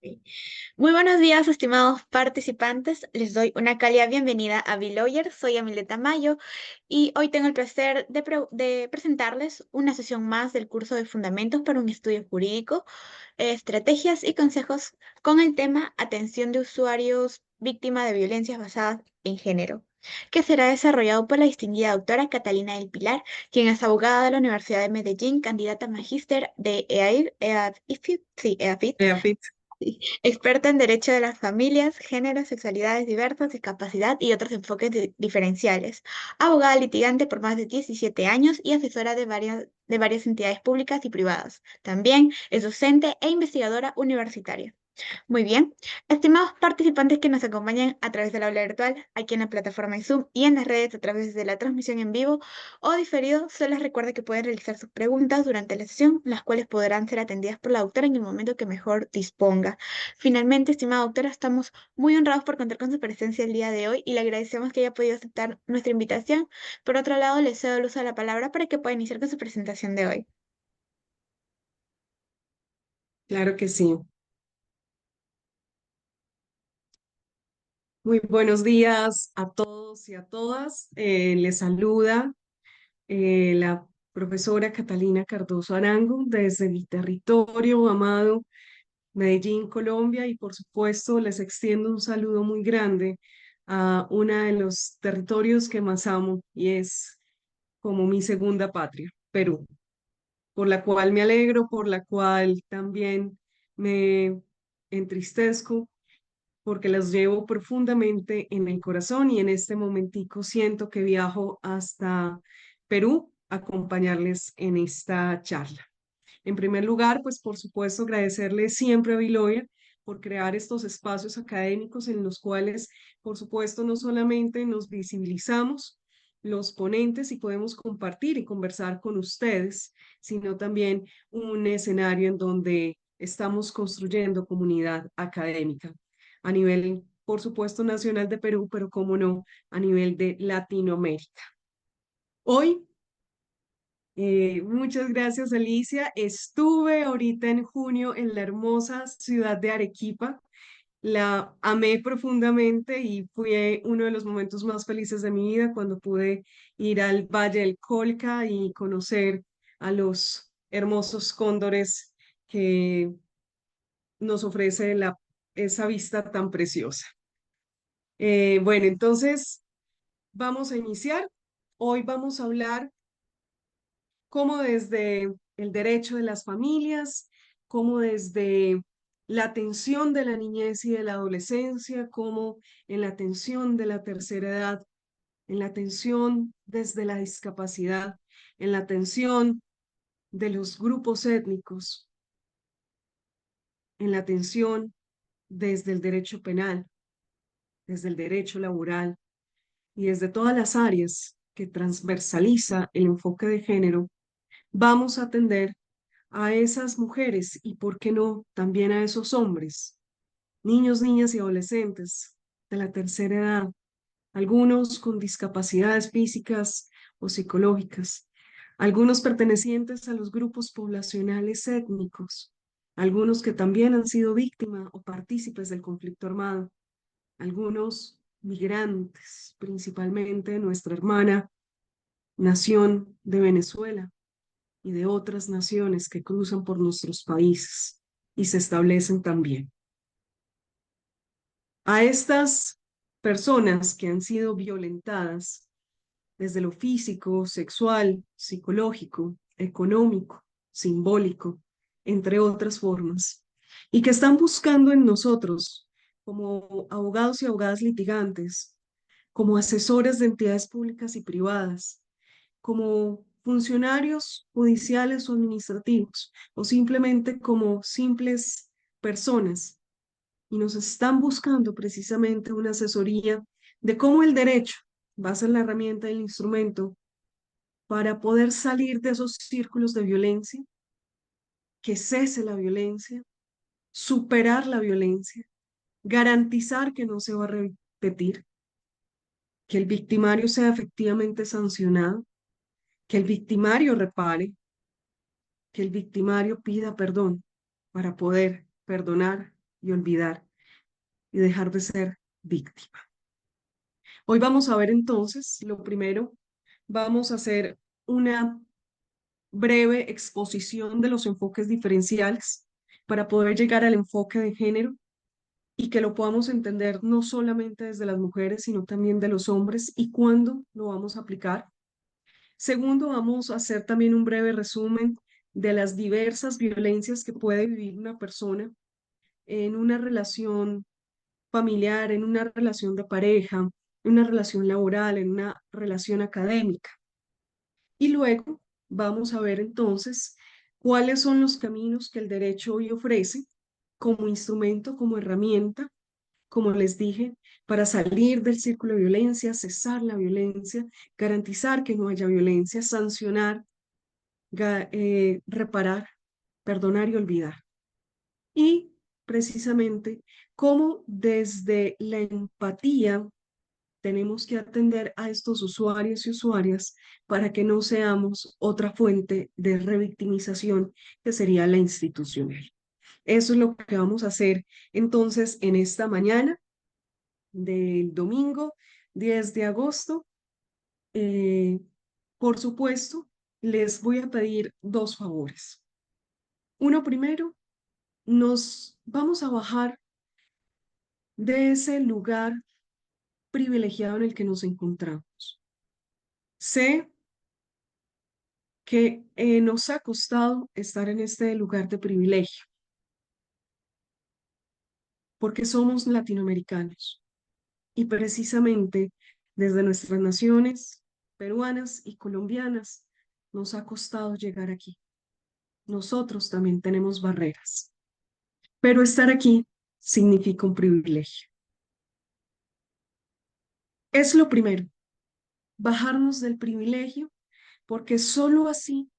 Ok. Muy buenos días, estimados participantes. Les doy una cálida bienvenida a Lawyer. Soy Amileta Mayo y hoy tengo el placer de presentarles una sesión más del curso de Fundamentos para un Estudio Jurídico, Estrategias y Consejos con el tema Atención de usuarios víctimas de violencias basadas en género, que será desarrollado por la distinguida doctora Catalina del Pilar, quien es abogada de la Universidad de Medellín, candidata a magíster de EAFIT, Fit. sí, experta en Derecho de las Familias, Género, Sexualidades Diversas, Discapacidad y otros enfoques diferenciales. Abogada litigante por más de 17 años y asesora de varias entidades públicas y privadas. También es docente e investigadora universitaria. Muy bien. Estimados participantes que nos acompañan a través del aula virtual, aquí en la plataforma de Zoom y en las redes a través de la transmisión en vivo o diferido, se les recuerda que pueden realizar sus preguntas durante la sesión, las cuales podrán ser atendidas por la doctora en el momento que mejor disponga. Finalmente, estimada doctora, estamos muy honrados por contar con su presencia el día de hoy y le agradecemos que haya podido aceptar nuestra invitación. Por otro lado, le cedo el uso de la palabra para que pueda iniciar con su presentación de hoy. Claro que sí. Muy buenos días a todos y a todas. Les saluda la profesora Catalina Cardoso Arango desde mi territorio amado, Medellín, Colombia, y por supuesto les extiendo un saludo muy grande a uno de los territorios que más amo y es como mi segunda patria, Perú, por la cual me alegro, por la cual también me entristezco porque las llevo profundamente en el corazón y en este momentico siento que viajo hasta Perú a acompañarles en esta charla. En primer lugar, pues por supuesto agradecerle siempre a Biloya por crear estos espacios académicos en los cuales, por supuesto, no solamente nos visibilizamos los ponentes y podemos compartir y conversar con ustedes, sino también un escenario en donde estamos construyendo comunidad académica a nivel, por supuesto, nacional de Perú, pero como no, a nivel de Latinoamérica. Hoy muchas gracias, Alicia. Estuve ahorita en junio en la hermosa ciudad de Arequipa. La amé profundamente y fue uno de los momentos más felices de mi vida cuando pude ir al Valle del Colca y conocer a los hermosos cóndores que nos ofrece esa vista tan preciosa. Bueno, entonces vamos a iniciar. Hoy vamos a hablar cómo desde el derecho de las familias, cómo desde la atención de la niñez y de la adolescencia, como en la atención de la tercera edad, en la atención desde la discapacidad, en la atención de los grupos étnicos, en la atención desde el derecho penal, desde el derecho laboral y desde todas las áreas que transversaliza el enfoque de género, vamos a atender a esas mujeres y, ¿por qué no?, también a esos hombres, niños, niñas y adolescentes de la tercera edad, algunos con discapacidades físicas o psicológicas, algunos pertenecientes a los grupos poblacionales étnicos, algunos que también han sido víctimas o partícipes del conflicto armado, algunos migrantes, principalmente nuestra hermana nación de Venezuela y de otras naciones que cruzan por nuestros países y se establecen también. A estas personas que han sido violentadas desde lo físico, sexual, psicológico, económico, simbólico, entre otras formas, y que están buscando en nosotros, como abogados y abogadas litigantes, como asesores de entidades públicas y privadas, como funcionarios judiciales o administrativos, o simplemente como simples personas, y nos están buscando precisamente una asesoría de cómo el derecho va a ser la herramienta, el instrumento para poder salir de esos círculos de violencia, que cese la violencia, superar la violencia, garantizar que no se va a repetir, que el victimario sea efectivamente sancionado, que el victimario repare, que el victimario pida perdón para poder perdonar y olvidar y dejar de ser víctima. Hoy vamos a ver entonces, lo primero, vamos a hacer una breve exposición de los enfoques diferenciales para poder llegar al enfoque de género y que lo podamos entender no solamente desde las mujeres, sino también de los hombres y cuándo lo vamos a aplicar. Segundo, vamos a hacer también un breve resumen de las diversas violencias que puede vivir una persona en una relación familiar, en una relación de pareja, en una relación laboral, en una relación académica. Y luego vamos a ver entonces cuáles son los caminos que el derecho hoy ofrece como instrumento, como herramienta, como les dije, para salir del círculo de violencia, cesar la violencia, garantizar que no haya violencia, sancionar, reparar, perdonar y olvidar. Y precisamente cómo desde la empatía tenemos que atender a estos usuarios y usuarias para que no seamos otra fuente de revictimización que sería la institucional. Eso es lo que vamos a hacer entonces en esta mañana del domingo 10 de agosto. Eh, por supuesto, les voy a pedir dos favores. Uno primero, nos vamos a bajar de ese lugar privilegiado en el que nos encontramos. Sé que nos ha costado estar en este lugar de privilegio, porque somos latinoamericanos y precisamente desde nuestras naciones peruanas y colombianas nos ha costado llegar aquí. Nosotros también tenemos barreras, pero estar aquí significa un privilegio. Es lo primero, bajarnos del privilegio, porque solo así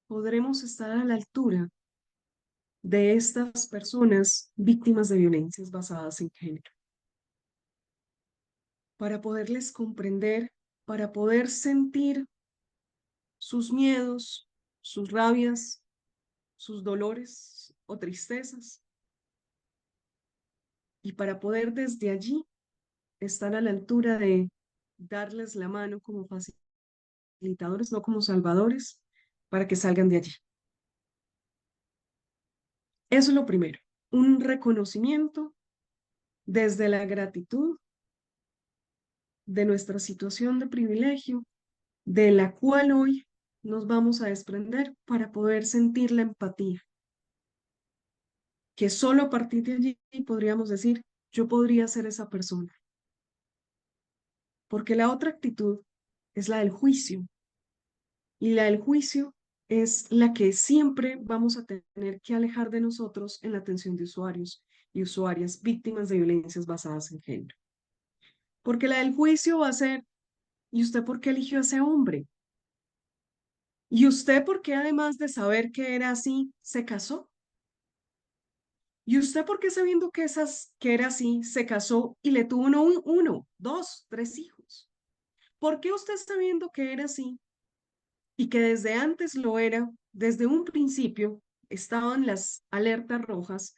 podremos estar a la altura de estas personas víctimas de violencias basadas en género, para poderles comprender, para poder sentir sus miedos, sus rabias, sus dolores o tristezas, y para poder desde allí estar a la altura de darles la mano como facilitadores, no como salvadores, para que salgan de allí. Eso es lo primero, un reconocimiento desde la gratitud de nuestra situación de privilegio, de la cual hoy nos vamos a desprender para poder sentir la empatía, que solo a partir de allí podríamos decir, yo podría ser esa persona, porque la otra actitud es la del juicio, y la del juicio es la que siempre vamos a tener que alejar de nosotros en la atención de usuarios y usuarias víctimas de violencias basadas en género. Porque la del juicio va a ser, ¿y usted por qué eligió a ese hombre? ¿Y usted por qué además de saber que era así, se casó? ¿Y usted por qué sabiendo que era así, se casó y le tuvo uno, dos, tres hijos? ¿Por qué usted sabiendo que era así y que desde antes lo era, desde un principio estaban las alertas rojas?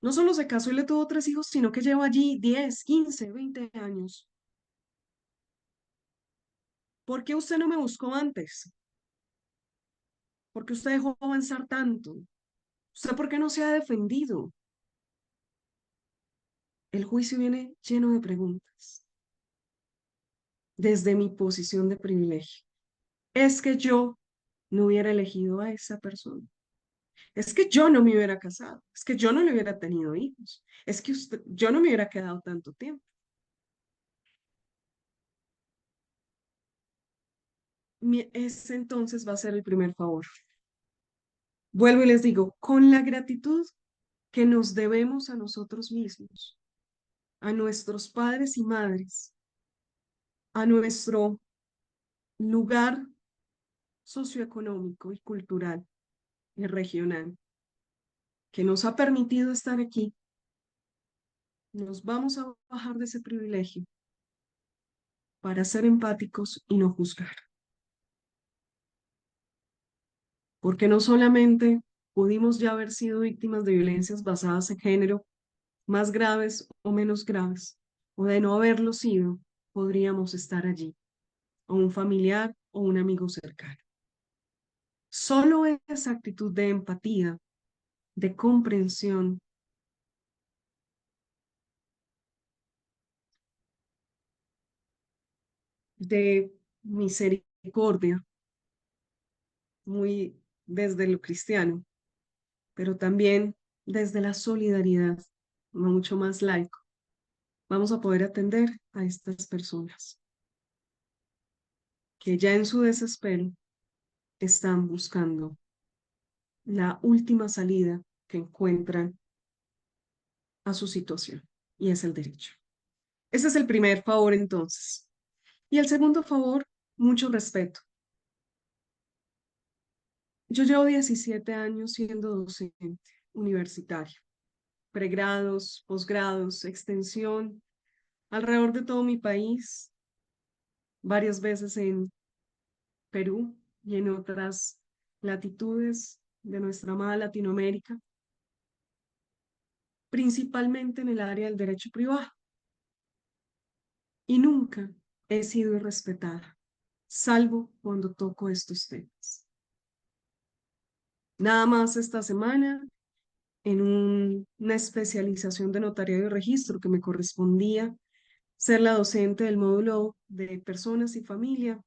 No solo se casó y le tuvo tres hijos, sino que lleva allí 10, 15, 20 años. ¿Por qué usted no me buscó antes? ¿Por qué usted dejó avanzar tanto? ¿Usted por qué no se ha defendido? El juicio viene lleno de preguntas desde mi posición de privilegio. Es que yo no hubiera elegido a esa persona. Es que yo no me hubiera casado. Es que yo no le hubiera tenido hijos. Es que yo no me hubiera quedado tanto tiempo. Ese entonces va a ser el primer favor. Vuelvo y les digo, con la gratitud que nos debemos a nosotros mismos, a nuestros padres y madres, a nuestro lugar socioeconómico y cultural y regional que nos ha permitido estar aquí, nos vamos a bajar de ese privilegio para ser empáticos y no juzgar. Porque no solamente Pudimos ya haber sido víctimas de violencias basadas en género, más graves o menos graves, o de no haberlo sido, podríamos estar allí, o un familiar o un amigo cercano. Solo esa actitud de empatía, de comprensión, de misericordia, muy desde lo cristiano, pero también desde la solidaridad, mucho más laico, vamos a poder atender a estas personas que ya en su desespero están buscando la última salida que encuentran a su situación, y es el derecho. Ese es el primer favor entonces. Y el segundo favor, mucho respeto. Yo llevo 17 años siendo docente universitario, pregrados, posgrados, extensión, alrededor de todo mi país, varias veces en Perú y en otras latitudes de nuestra amada Latinoamérica, principalmente en el área del derecho privado. Y nunca he sido irrespetada, salvo cuando toco estos temas. Nada más esta semana, en una especialización de notariado y registro que me correspondía ser la docente del módulo de personas y familia,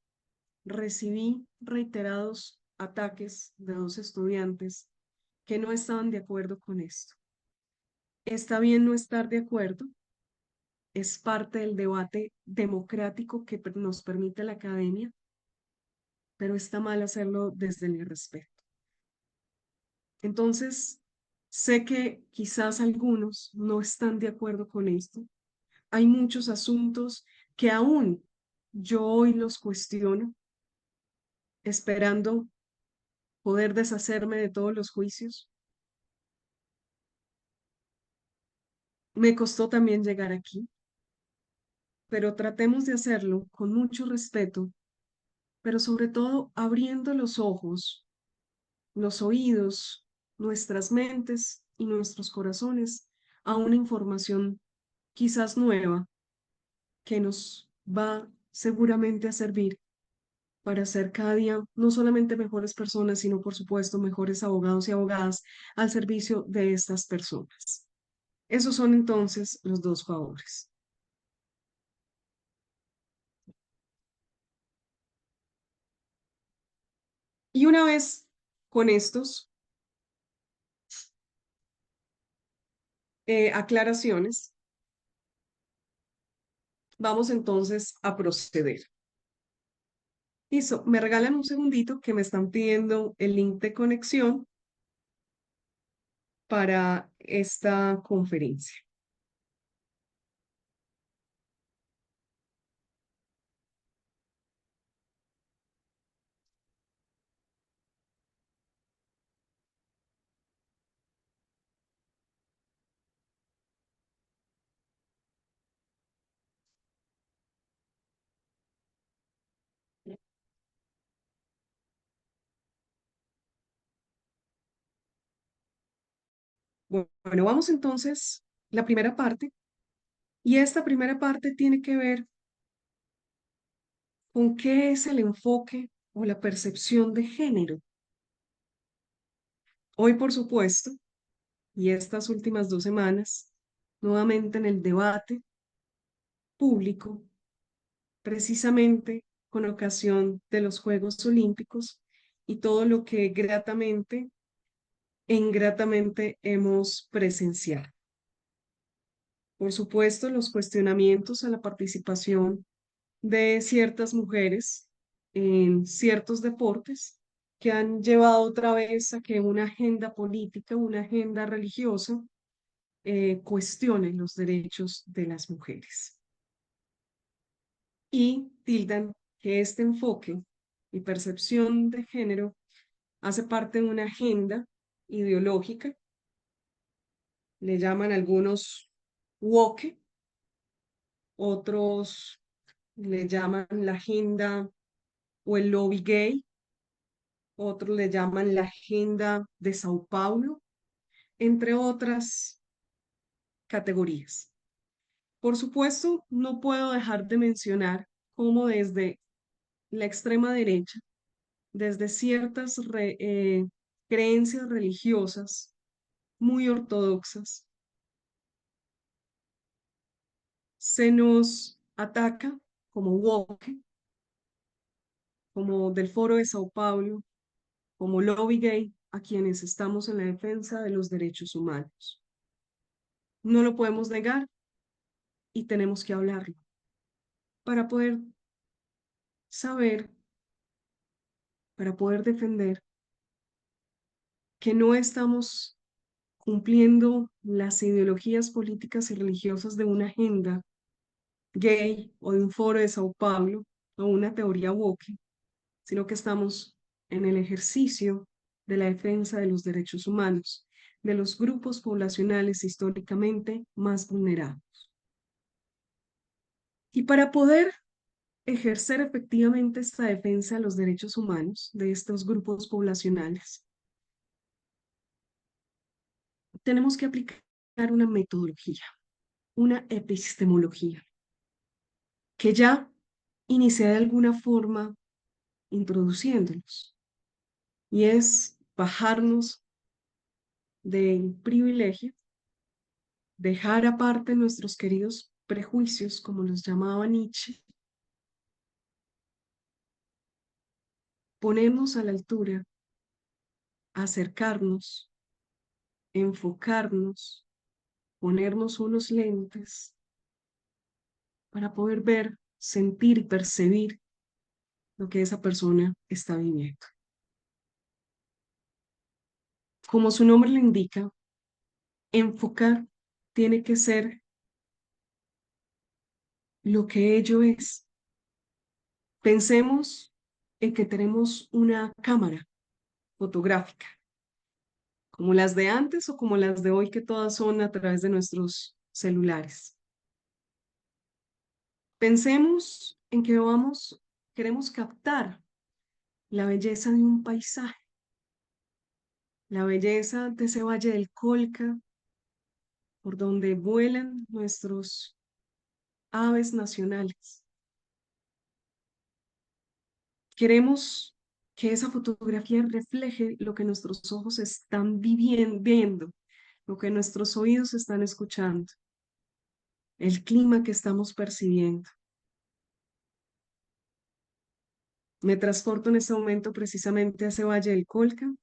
recibí reiterados ataques de dos estudiantes que no estaban de acuerdo con esto. Está bien no estar de acuerdo, es parte del debate democrático que nos permite la academia, pero está mal hacerlo desde el irrespeto. Entonces, sé que quizás algunos no están de acuerdo con esto. Hay muchos asuntos que aún yo hoy los cuestiono, esperando poder deshacerme de todos los juicios. Me costó también llegar aquí, pero tratemos de hacerlo con mucho respeto, pero sobre todo abriendo los ojos, los oídos, nuestras mentes y nuestros corazones a una información quizás nueva que nos va seguramente a servir para ser cada día no solamente mejores personas, sino por supuesto mejores abogados y abogadas al servicio de estas personas. Esos son entonces los dos favores. Y una vez con estos aclaraciones, vamos entonces a proceder. Listo, me regalan un segundito que me están pidiendo el link de conexión para esta conferencia. Bueno, vamos entonces la primera parte, y esta primera parte tiene que ver con qué es el enfoque o la percepción de género. Hoy, por supuesto, y estas últimas 2 semanas, nuevamente en el debate público, precisamente con ocasión de los Juegos Olímpicos y todo lo que gratamente e ingratamente hemos presenciado. Por supuesto, los cuestionamientos a la participación de ciertas mujeres en ciertos deportes que han llevado otra vez a que una agenda política, una agenda religiosa, cuestione los derechos de las mujeres. Y tildan que este enfoque y percepción de género hace parte de una agenda ideológica, le llaman algunos woke, otros le llaman la agenda o el lobby gay, otros le llaman la Agenda de Sao Paulo, entre otras categorías. Por supuesto, no puedo dejar de mencionar cómo desde la extrema derecha, desde ciertas creencias religiosas muy ortodoxas, se nos ataca como woke, como del Foro de Sao Paulo, como lobby gay, a quienes estamos en la defensa de los derechos humanos. No lo podemos negar y tenemos que hablarlo para poder saber, para poder defender que no estamos cumpliendo las ideologías políticas y religiosas de una agenda gay o de un foro de Sao Paulo o una teoría woke, sino que estamos en el ejercicio de la defensa de los derechos humanos, de los grupos poblacionales históricamente más vulnerados. Y para poder ejercer efectivamente esta defensa de los derechos humanos de estos grupos poblacionales, tenemos que aplicar una metodología, una epistemología, que ya inicié de alguna forma introduciéndolos, y es bajarnos del privilegio, dejar aparte nuestros queridos prejuicios, como los llamaba Nietzsche, ponernos a la altura, acercarnos, enfocarnos, ponernos unos lentes para poder ver, sentir y percibir lo que esa persona está viviendo. Como su nombre le indica, enfocar tiene que ser lo que ello es. Pensemos en que tenemos una cámara fotográfica, como las de antes o como las de hoy, que todas son a través de nuestros celulares. Pensemos en que queremos captar la belleza de un paisaje, la belleza de ese valle del Colca, por donde vuelan nuestros aves nacionales. Queremos que esa fotografía refleje lo que nuestros ojos están viendo, lo que nuestros oídos están escuchando, el clima que estamos percibiendo. Me transporto en este momento precisamente a ese valle del Colca,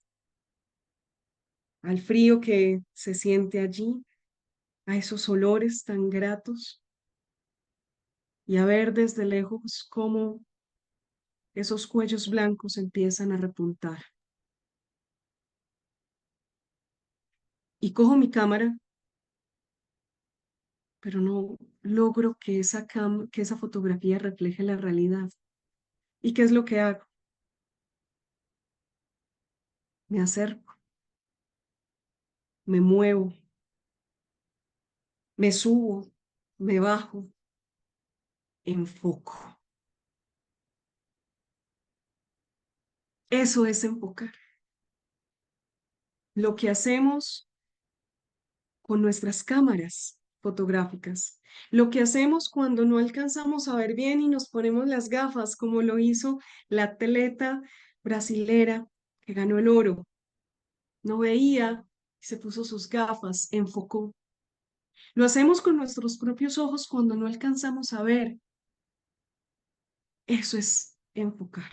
al frío que se siente allí, a esos olores tan gratos y a ver desde lejos cómo esos cuellos blancos empiezan a repuntar. Y cojo mi cámara, pero no logro que que esa fotografía refleje la realidad. ¿Y qué es lo que hago? Me acerco, me muevo, me subo, me bajo, enfoco. Eso es enfocar. Lo que hacemos con nuestras cámaras fotográficas. Lo que hacemos cuando no alcanzamos a ver bien y nos ponemos las gafas, como lo hizo la atleta brasilera que ganó el oro. No veía y se puso sus gafas, enfocó. Lo hacemos con nuestros propios ojos cuando no alcanzamos a ver. Eso es enfocar.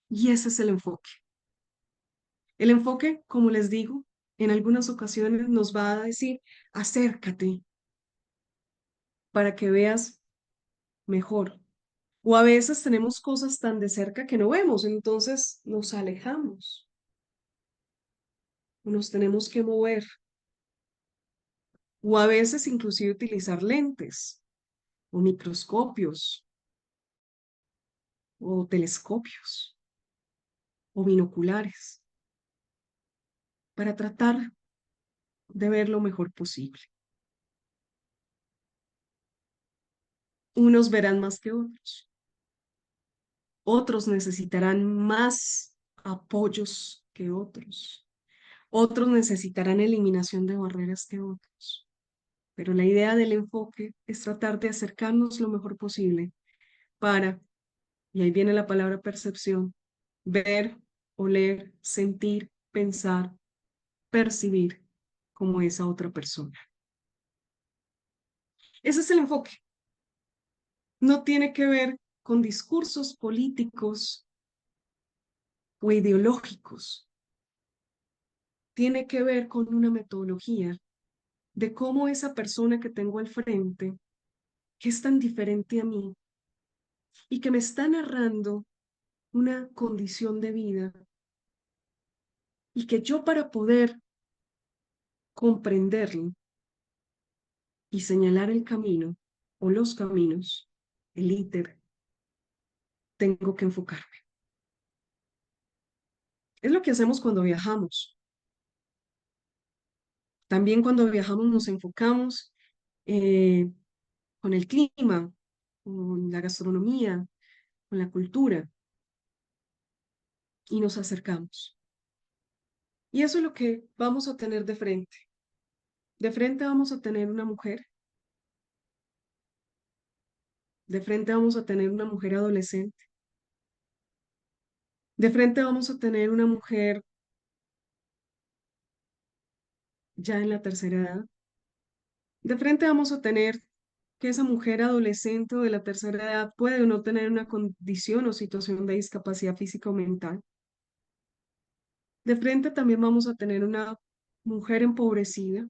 Y ese es el enfoque. El enfoque, como les digo, en algunas ocasiones nos va a decir, acércate para que veas mejor. O a veces tenemos cosas tan de cerca que no vemos, entonces nos alejamos, nos tenemos que mover. O a veces inclusive utilizar lentes o microscopios o telescopios o binoculares para tratar de ver lo mejor posible. Unos verán más que otros necesitarán más apoyos que otros. Otros necesitarán eliminación de barreras que otros. Pero la idea del enfoque es tratar de acercarnos lo mejor posible para, y ahí viene la palabra percepción, ver, oler, sentir, pensar, percibir como esa otra persona. Ese es el enfoque. No tiene que ver con discursos políticos o ideológicos. Tiene que ver con una metodología de cómo esa persona que tengo al frente, que es tan diferente a mí y que me está narrando una condición de vida y que yo para poder comprenderlo y señalar el camino o los caminos, el íter, tengo que enfocarme. Es lo que hacemos cuando viajamos. También cuando viajamos nos enfocamos eh, con el clima, con la gastronomía, con la cultura y nos acercamos. Y eso es lo que vamos a tener de frente. De frente vamos a tener una mujer, de frente vamos a tener una mujer adolescente, de frente vamos a tener una mujer ya en la tercera edad, de frente vamos a tener que esa mujer adolescente o de la tercera edad puede o no tener una condición o situación de discapacidad física o mental. De frente también vamos a tener una mujer empobrecida,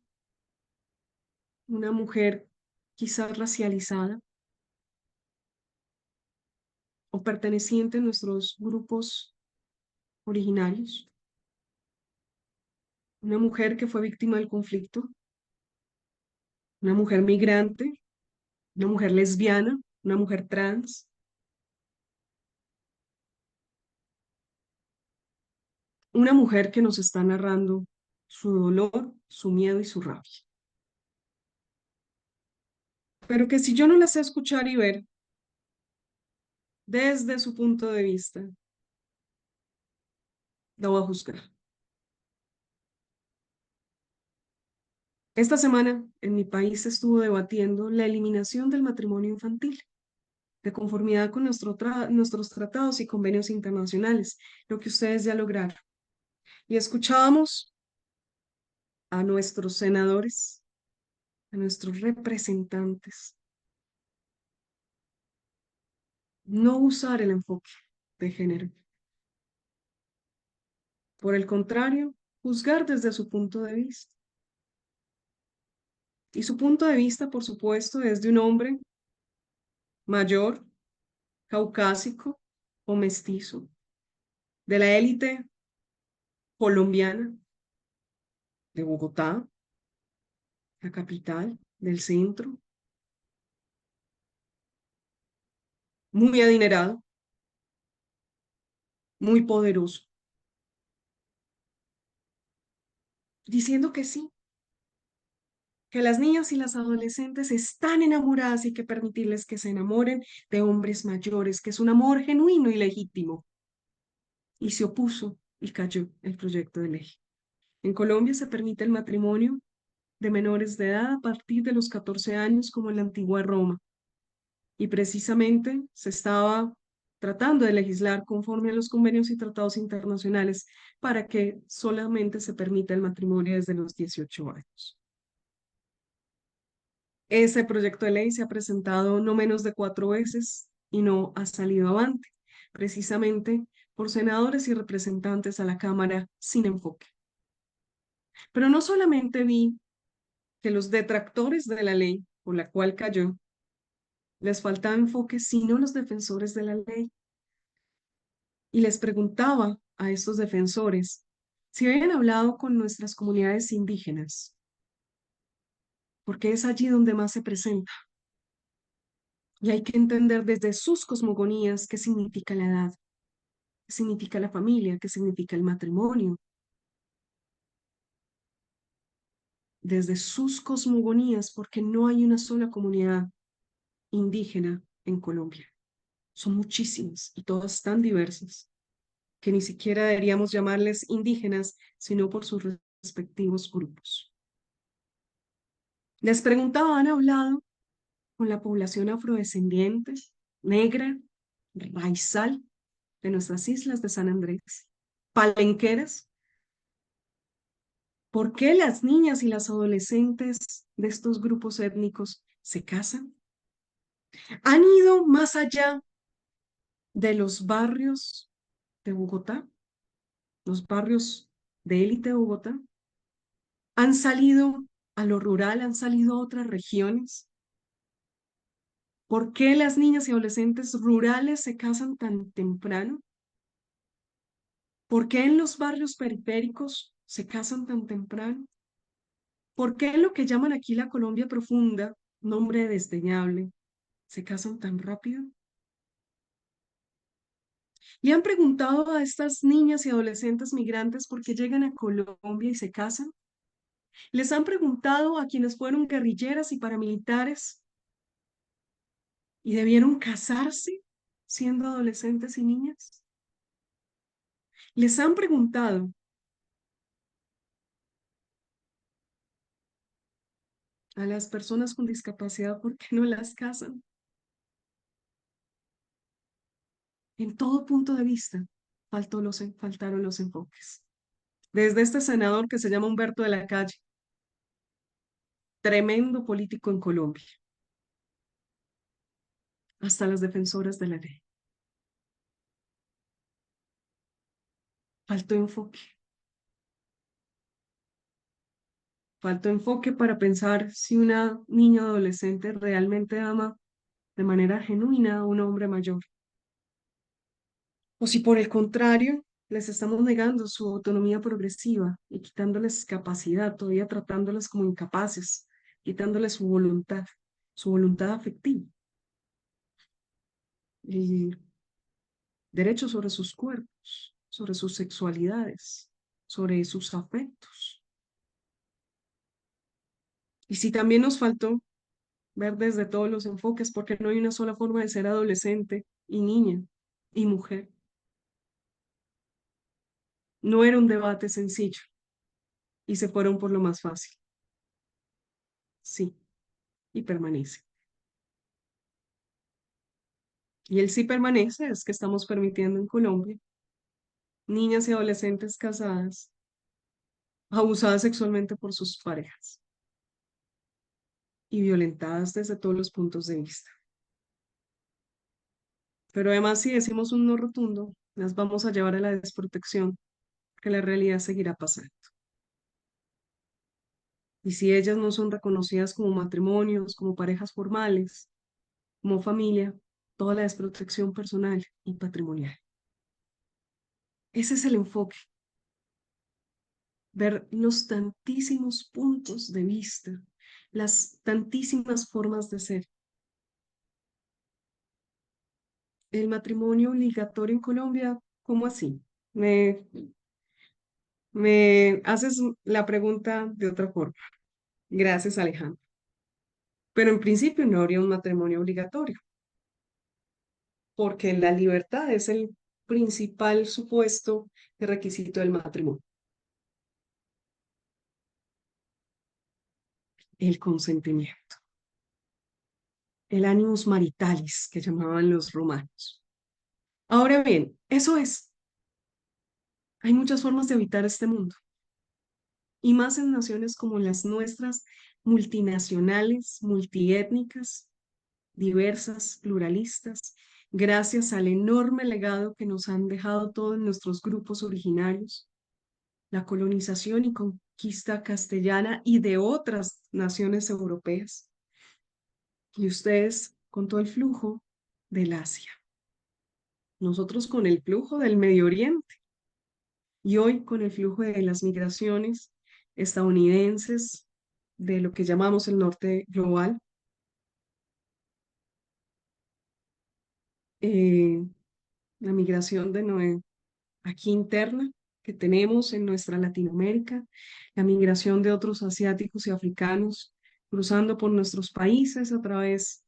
una mujer quizás racializada o perteneciente a nuestros grupos originarios, una mujer que fue víctima del conflicto, una mujer migrante, una mujer lesbiana, una mujer trans, una mujer que nos está narrando su dolor, su miedo y su rabia. Pero que si yo no la sé escuchar y ver desde su punto de vista, la voy a juzgar. Esta semana en mi país se estuvo debatiendo la eliminación del matrimonio infantil, de conformidad con nuestros tratados y convenios internacionales, lo que ustedes ya lograron. Y escuchábamos a nuestros senadores, a nuestros representantes, no usar el enfoque de género. Por el contrario, juzgar desde su punto de vista. Y su punto de vista, por supuesto, es de un hombre mayor, caucásico o mestizo, de la élite colombiana, de Bogotá, la capital, del centro, muy adinerado, muy poderoso, diciendo que sí, que las niñas y las adolescentes están enamoradas y que permitirles que se enamoren de hombres mayores, que es un amor genuino y legítimo. Y se opuso y cayó el proyecto de ley. En Colombia se permite el matrimonio de menores de edad a partir de los 14 años, como en la antigua Roma. Y precisamente se estaba tratando de legislar conforme a los convenios y tratados internacionales para que solamente se permita el matrimonio desde los 18 años. Ese proyecto de ley se ha presentado no menos de 4 veces y no ha salido avante, precisamente por senadores y representantes a la Cámara sin enfoque. Pero no solamente vi que los detractores de la ley por la cual cayó les faltaba enfoque, sino los defensores de la ley. Y les preguntaba a estos defensores si habían hablado con nuestras comunidades indígenas, porque es allí donde más se presenta. Y hay que entender desde sus cosmogonías qué significa la edad, qué significa la familia, qué significa el matrimonio. Desde sus cosmogonías, porque no hay una sola comunidad indígena en Colombia. Son muchísimas y todas tan diversas que ni siquiera deberíamos llamarles indígenas, sino por sus respectivos grupos. Les preguntaba, ¿han hablado con la población afrodescendiente, negra, raizal de nuestras islas de San Andrés, palenqueras? ¿Por qué las niñas y las adolescentes de estos grupos étnicos se casan? ¿Han ido más allá de los barrios de Bogotá, los barrios de élite de Bogotá? ¿Han salido a lo rural, han salido a otras regiones? ¿Por qué las niñas y adolescentes rurales se casan tan temprano? ¿Por qué en los barrios periféricos se casan tan temprano? ¿Por qué en lo que llaman aquí la Colombia profunda, nombre desdeñable, se casan tan rápido? ¿Le han preguntado a estas niñas y adolescentes migrantes por qué llegan a Colombia y se casan? ¿Les han preguntado a quienes fueron guerrilleras y paramilitares y debieron casarse siendo adolescentes y niñas? ¿Les han preguntado a las personas con discapacidad por qué no las casan? En todo punto de vista, faltaron los enfoques. Desde este senador que se llama Humberto de la Calle, tremendo político en Colombia, hasta las defensoras de la ley. Faltó enfoque. Faltó enfoque para pensar si una niña adolescente realmente ama de manera genuina a un hombre mayor. O si por el contrario, les estamos negando su autonomía progresiva y quitándoles capacidad, todavía tratándoles como incapaces, quitándoles su voluntad afectiva y derechos sobre sus cuerpos, sobre sus sexualidades, sobre sus afectos. Y si también nos faltó ver desde todos los enfoques, porque no hay una sola forma de ser adolescente y niña y mujer. No era un debate sencillo y se fueron por lo más fácil. Sí, y permanece. Y el sí permanece es que estamos permitiendo en Colombia niñas y adolescentes casadas, abusadas sexualmente por sus parejas y violentadas desde todos los puntos de vista. Pero además, si decimos un no rotundo, las vamos a llevar a la desprotección, que la realidad seguirá pasando. Y si ellas no son reconocidas como matrimonios, como parejas formales, como familia, toda la desprotección personal y patrimonial. Ese es el enfoque, ver los tantísimos puntos de vista, las tantísimas formas de ser. El matrimonio obligatorio en Colombia, ¿cómo así? Me haces la pregunta de otra forma. Gracias, Alejandro. Pero en principio no habría un matrimonio obligatorio, porque la libertad es el principal supuesto y requisito del matrimonio. El consentimiento, el animus maritalis que llamaban los romanos. Ahora bien, eso es. Hay muchas formas de habitar este mundo, y más en naciones como las nuestras, multinacionales, multiétnicas, diversas, pluralistas, gracias al enorme legado que nos han dejado todos nuestros grupos originarios, la colonización y conquista castellana y de otras naciones europeas, y ustedes con todo el flujo del Asia, nosotros con el flujo del Medio Oriente y hoy con el flujo de las migraciones estadounidenses de lo que llamamos el norte global, eh, la migración aquí interna que tenemos en nuestra Latinoamérica, la migración de otros asiáticos y africanos cruzando por nuestros países a través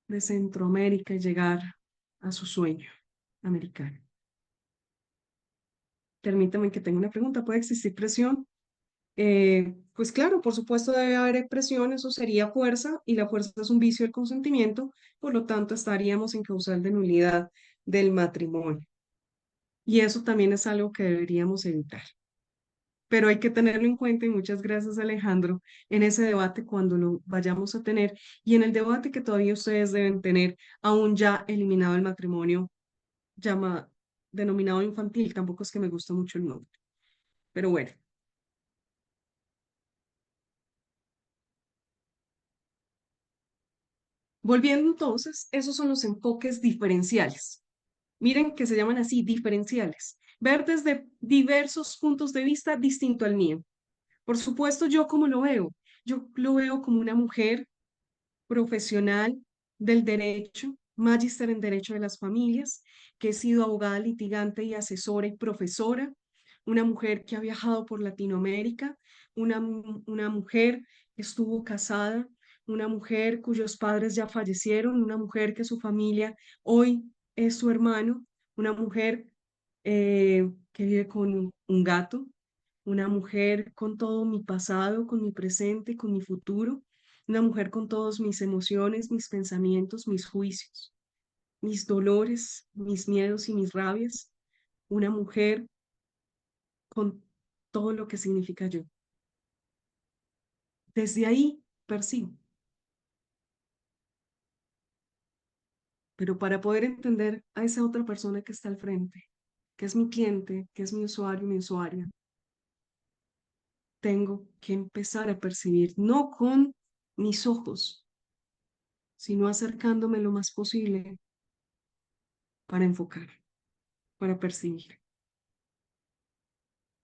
de Centroamérica y llegar a su sueño americano. permítame que tenga una pregunta. ¿Puede existir presión? Pues claro, por supuesto debe haber presión, eso sería fuerza, y la fuerza es un vicio del consentimiento, por lo tanto estaríamos en causal de nulidad del matrimonio. Y eso también es algo que deberíamos evitar. Pero hay que tenerlo en cuenta y muchas gracias Alejandro en ese debate cuando lo vayamos a tener y en el debate que todavía ustedes deben tener, aún ya eliminado el matrimonio llama, denominado infantil, tampoco es que me gusta mucho el nombre, pero bueno. Volviendo entonces, esos son los enfoques diferenciales. Miren que se llaman así, diferenciales. Ver desde diversos puntos de vista distinto al mío. Por supuesto, yo como lo veo. Yo lo veo como una mujer profesional del derecho, magíster en Derecho de las Familias, que he sido abogada litigante y asesora y profesora, una mujer que ha viajado por Latinoamérica, una mujer que estuvo casada, una mujer cuyos padres ya fallecieron, una mujer que su familia hoy es su hermano, una mujer que vive con un gato, una mujer con todo mi pasado, con mi presente, con mi futuro, una mujer con todas mis emociones, mis pensamientos, mis juicios, mis dolores, mis miedos y mis rabias, una mujer con todo lo que significa yo. Desde ahí percibo, pero para poder entender a esa otra persona que está al frente, que es mi cliente, que es mi usuario, mi usuaria, tengo que empezar a percibir, no con mis ojos, sino acercándome lo más posible para enfocar, para percibir.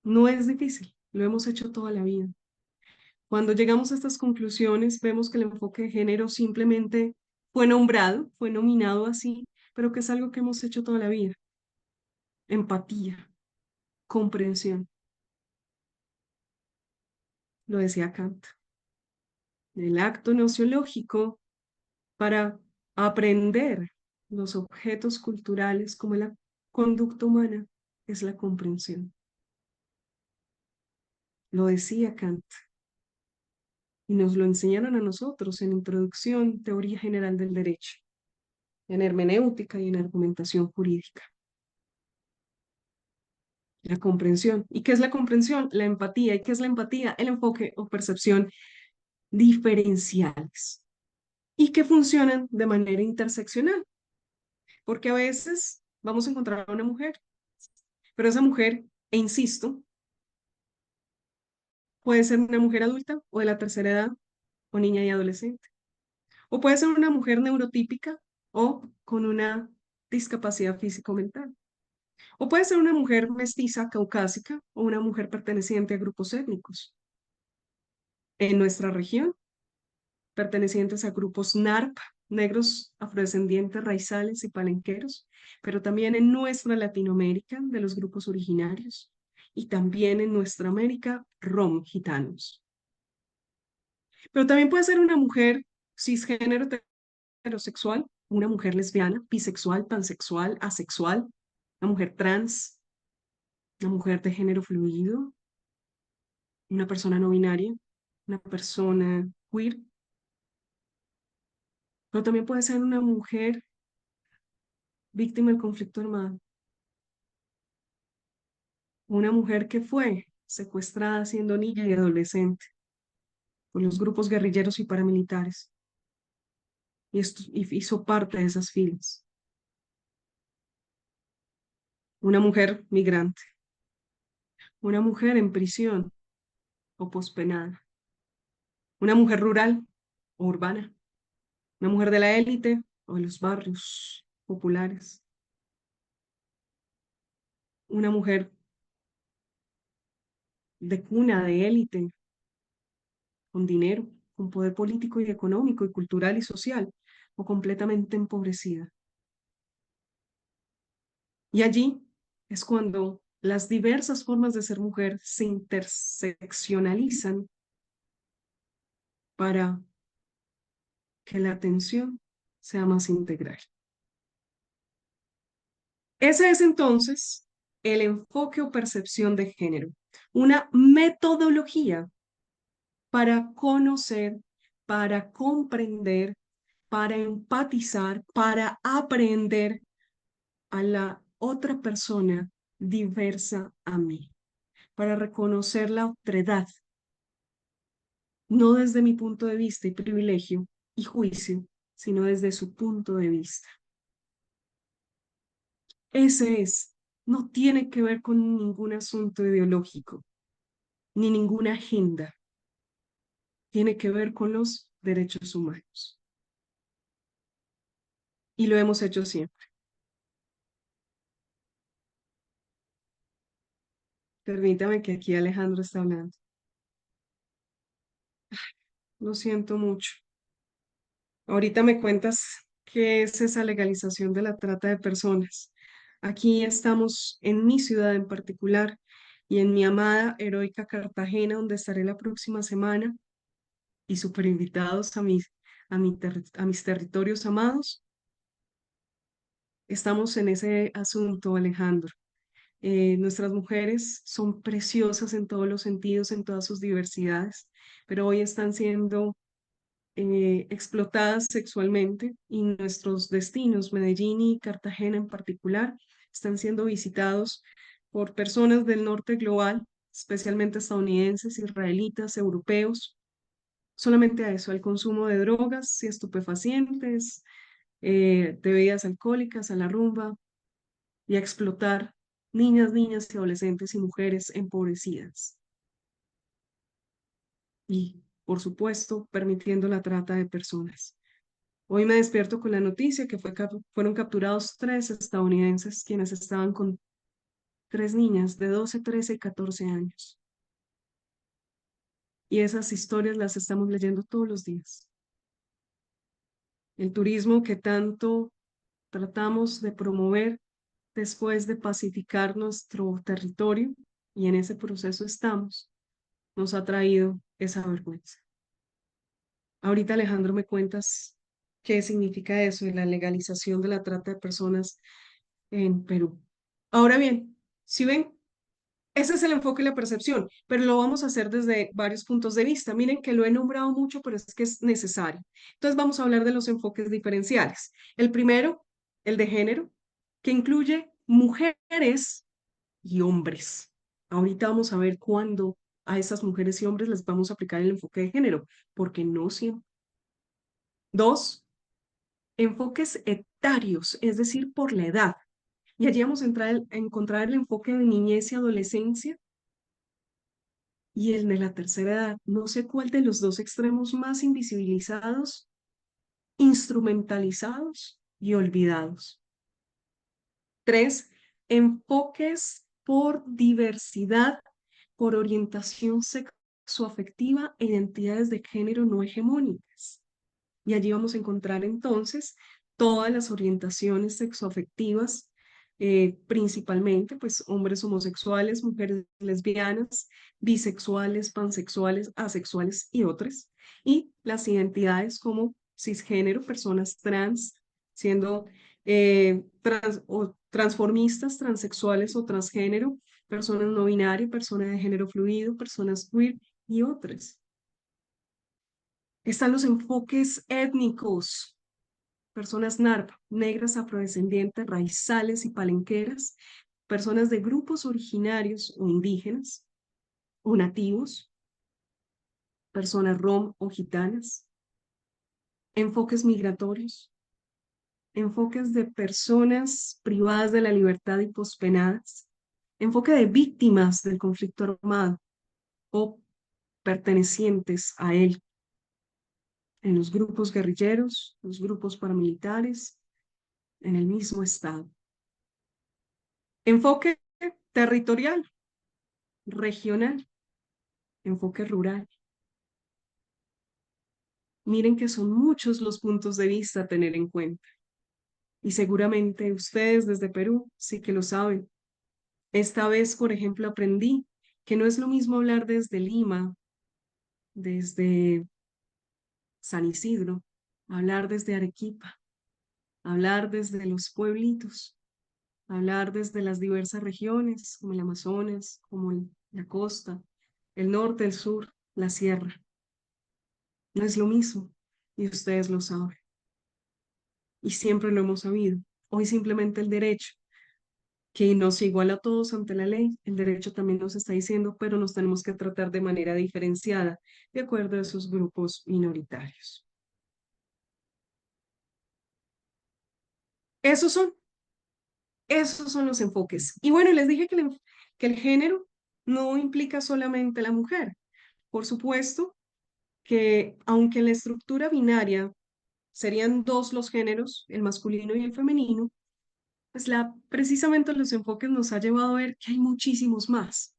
No es difícil, lo hemos hecho toda la vida. Cuando llegamos a estas conclusiones, vemos que el enfoque de género simplemente fue nombrado, fue nominado así, pero que es algo que hemos hecho toda la vida. Empatía, comprensión, lo decía Kant. El acto nociológico para aprender los objetos culturales como la conducta humana es la comprensión. Lo decía Kant y nos lo enseñaron a nosotros en Introducción, Teoría General del Derecho, en hermenéutica y en argumentación jurídica. La comprensión. ¿Y qué es la comprensión? La empatía. ¿Y qué es la empatía? El enfoque o percepción diferenciales y que funcionan de manera interseccional, porque a veces vamos a encontrar a una mujer, pero esa mujer, e insisto, puede ser una mujer adulta o de la tercera edad o niña y adolescente, o puede ser una mujer neurotípica o con una discapacidad físico-mental, o puede ser una mujer mestiza caucásica o una mujer perteneciente a grupos étnicos. En nuestra región, pertenecientes a grupos NARP, negros afrodescendientes, raizales y palenqueros, pero también en nuestra Latinoamérica, de los grupos originarios, y también en nuestra América, rom, gitanos. Pero también puede ser una mujer cisgénero heterosexual, una mujer lesbiana, bisexual, pansexual, asexual, una mujer trans, una mujer de género fluido, una persona no binaria, una persona queer, pero también puede ser una mujer víctima del conflicto armado, una mujer que fue secuestrada siendo niña y adolescente por los grupos guerrilleros y paramilitares y hizo parte de esas filas, una mujer migrante, una mujer en prisión o pospenada, una mujer rural o urbana, una mujer de la élite o de los barrios populares, una mujer de cuna de élite, con dinero, con poder político y económico y cultural y social, o completamente empobrecida. Y allí es cuando las diversas formas de ser mujer se interseccionalizan para que la atención sea más integral. Ese es entonces el enfoque o percepción de género, una metodología para conocer, para comprender, para empatizar, para aprender a la otra persona diversa a mí, para reconocer la otredad, no desde mi punto de vista y privilegio y juicio, sino desde su punto de vista. Ese es, no tiene que ver con ningún asunto ideológico, ni ninguna agenda, tiene que ver con los derechos humanos. Y lo hemos hecho siempre. Permítame que aquí Alejandro está hablando. Lo siento mucho. Ahorita me cuentas qué es esa legalización de la trata de personas. Aquí estamos en mi ciudad en particular y en mi amada, heroica Cartagena, donde estaré la próxima semana y súper invitados a mis territorios amados. Estamos en ese asunto, Alejandro. Nuestras mujeres son preciosas en todos los sentidos, en todas sus diversidades, pero hoy están siendo explotadas sexualmente y nuestros destinos, Medellín y Cartagena en particular, están siendo visitados por personas del norte global, especialmente estadounidenses, israelitas, europeos, solamente a eso, al consumo de drogas y estupefacientes, de bebidas alcohólicas, a la rumba y a explotar niñas y adolescentes y mujeres empobrecidas. Y, por supuesto, permitiendo la trata de personas. Hoy me despierto con la noticia que fueron capturados 3 estadounidenses quienes estaban con 3 niñas de 12, 13 y 14 años. Y esas historias las estamos leyendo todos los días. El turismo que tanto tratamos de promover después de pacificar nuestro territorio, y en ese proceso estamos, nos ha traído esa vergüenza. Ahorita, Alejandro, me cuentas qué significa eso de la legalización de la trata de personas en Perú. Ahora bien, si ven, ese es el enfoque y la percepción, pero lo vamos a hacer desde varios puntos de vista. Miren que lo he nombrado mucho, pero es que es necesario. Entonces vamos a hablar de los enfoques diferenciales. El primero, el de género, que incluye mujeres y hombres. Ahorita vamos a ver cuándo a esas mujeres y hombres les vamos a aplicar el enfoque de género, porque no siempre. Dos, enfoques etarios, es decir, por la edad. Y allí vamos a encontrar el enfoque de niñez y adolescencia y el de la tercera edad. No sé cuál de los dos extremos más invisibilizados, instrumentalizados y olvidados. Tres, enfoques por diversidad, por orientación sexoafectiva e identidades de género no hegemónicas. Y allí vamos a encontrar entonces todas las orientaciones sexoafectivas, principalmente pues hombres homosexuales, mujeres lesbianas, bisexuales, pansexuales, asexuales y otras, y las identidades como cisgénero, personas trans, siendo o transformistas, transexuales o transgénero, personas no binarias, personas de género fluido, personas queer y otras. Están los enfoques étnicos, personas NARP, negras, afrodescendientes, raizales y palenqueras, personas de grupos originarios o indígenas o nativos, personas rom o gitanas, enfoques migratorios, enfoques de personas privadas de la libertad y pospenadas, enfoque de víctimas del conflicto armado o pertenecientes a él en los grupos guerrilleros, los grupos paramilitares, en el mismo estado. Enfoque territorial, regional, enfoque rural. Miren que son muchos los puntos de vista a tener en cuenta. Y seguramente ustedes desde Perú sí que lo saben. Esta vez, por ejemplo, aprendí que no es lo mismo hablar desde Lima, desde San Isidro, hablar desde Arequipa, hablar desde los pueblitos. hablar desde las diversas regiones, como el Amazonas, como la costa, el norte, el sur, la sierra. No es lo mismo, y ustedes lo saben, y siempre lo hemos sabido. Hoy simplemente el derecho, que nos iguala a todos ante la ley, el derecho también nos está diciendo, pero nos tenemos que tratar de manera diferenciada, de acuerdo a esos grupos minoritarios. Esos son, esos son los enfoques. Y bueno, les dije que el género no implica solamente a la mujer. Por supuesto que aunque en la estructura binaria serían dos los géneros, el masculino y el femenino, pues precisamente los enfoques nos ha llevado a ver que hay muchísimos más.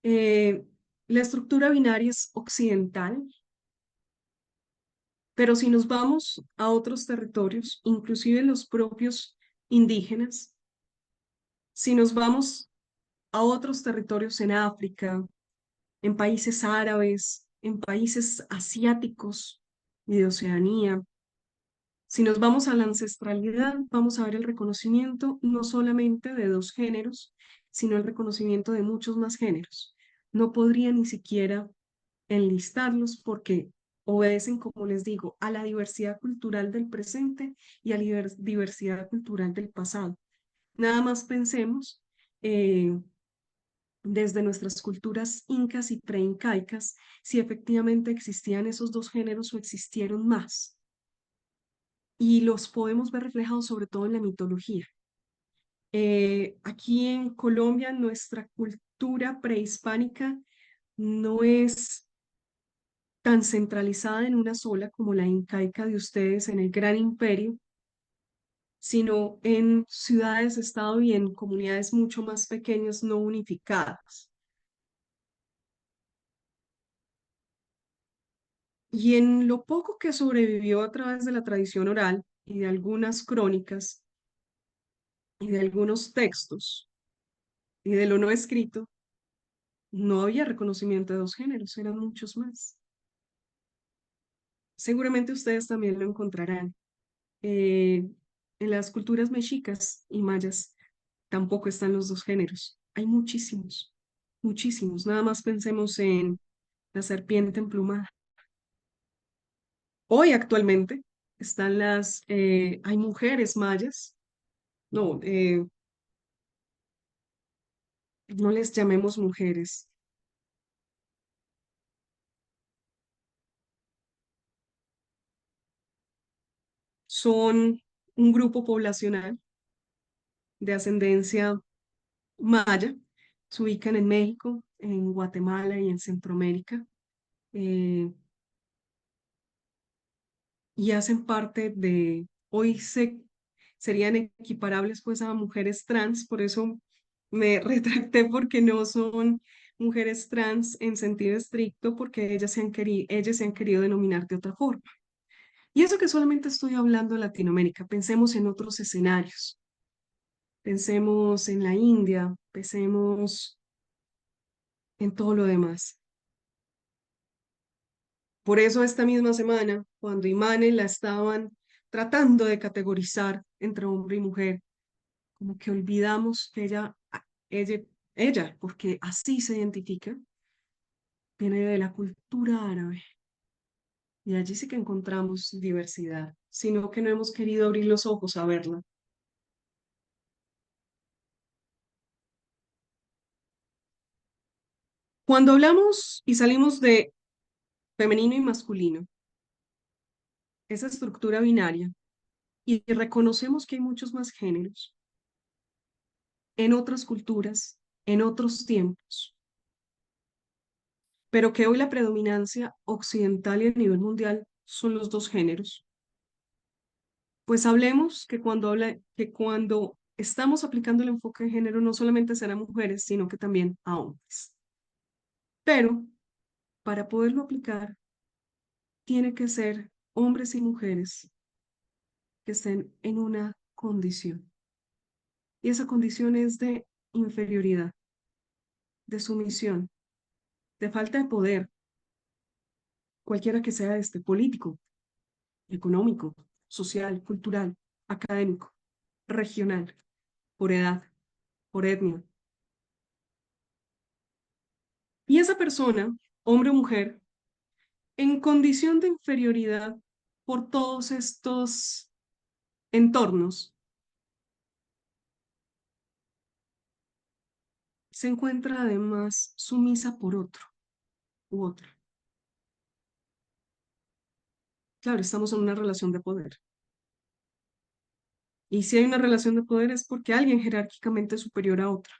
Eh, la estructura binaria es occidental, pero si nos vamos a otros territorios, inclusive los propios indígenas, si nos vamos a otros territorios en África, en países árabes, en países asiáticos y de Oceanía, si nos vamos a la ancestralidad, vamos a ver el reconocimiento no solamente de dos géneros, sino el reconocimiento de muchos más géneros. No podría ni siquiera enlistarlos porque obedecen, como les digo, a la diversidad cultural del presente y a la diversidad cultural del pasado. Nada más pensemos desde nuestras culturas incas y preincaicas si efectivamente existían esos dos géneros o existieron más. Y los podemos ver reflejados sobre todo en la mitología. Aquí en Colombia, nuestra cultura prehispánica no es tan centralizada en una sola como la incaica de ustedes en el gran imperio, sino en ciudades, estado y en comunidades mucho más pequeñas, no unificadas. Y en lo poco que sobrevivió a través de la tradición oral y de algunas crónicas y de algunos textos y de lo no escrito, no había reconocimiento de dos géneros, eran muchos más. Seguramente ustedes también lo encontrarán. En las culturas mexicas y mayas tampoco están los dos géneros. Hay muchísimos, muchísimos. Nada más pensemos en la serpiente emplumada. Hoy actualmente están hay mujeres mayas, no, no les llamemos mujeres, son un grupo poblacional de ascendencia maya, se ubican en México, en Guatemala y en Centroamérica, eh, y hacen parte hoy serían equiparables pues a mujeres trans, por eso me retracté porque no son mujeres trans en sentido estricto, porque ellas se han querido denominar de otra forma. Y eso que solamente estoy hablando de Latinoamérica, pensemos en otros escenarios, pensemos en la India, pensemos en todo lo demás. Por eso esta misma semana, cuando Imane la estaban tratando de categorizar entre hombre y mujer, como que olvidamos que ella, ella, porque así se identifica, viene de la cultura árabe. Y allí sí que encontramos diversidad, sino que no hemos querido abrir los ojos a verla. Cuando hablamos y salimos de femenino y masculino, esa estructura binaria, y reconocemos que hay muchos más géneros en otras culturas, en otros tiempos, pero que hoy la predominancia occidental y a nivel mundial son los dos géneros. Pues hablemos que cuando estamos aplicando el enfoque de género no solamente será a mujeres, sino que también a hombres. Pero para poderlo aplicar, tiene que ser hombres y mujeres que estén en una condición. Y esa condición es de inferioridad, de sumisión, de falta de poder, cualquiera que sea este, político, económico, social, cultural, académico, regional. por edad, por etnia. Y esa persona, hombre o mujer, en condición de inferioridad por todos estos entornos, se encuentra además sumisa por otro u otra. Claro, estamos en una relación de poder. Y si hay una relación de poder es porque alguien jerárquicamente es superior a otra.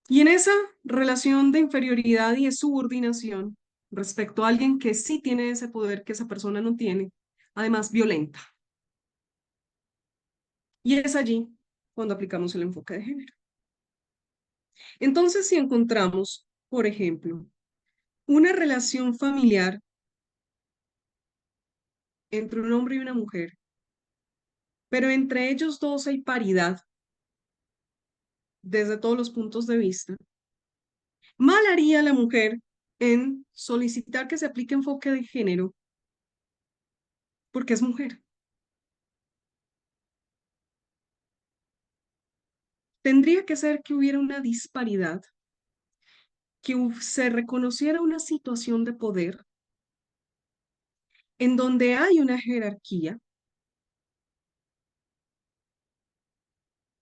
Y en esa relación de inferioridad y de subordinación respecto a alguien que sí tiene ese poder que esa persona no tiene, además violenta. Y es allí cuando aplicamos el enfoque de género. Entonces, si encontramos, por ejemplo, una relación familiar entre un hombre y una mujer, pero entre ellos dos hay paridad desde todos los puntos de vista, mal haría la mujer en solicitar que se aplique enfoque de género porque es mujer. Tendría que ser que hubiera una disparidad, que se reconociera una situación de poder en donde hay una jerarquía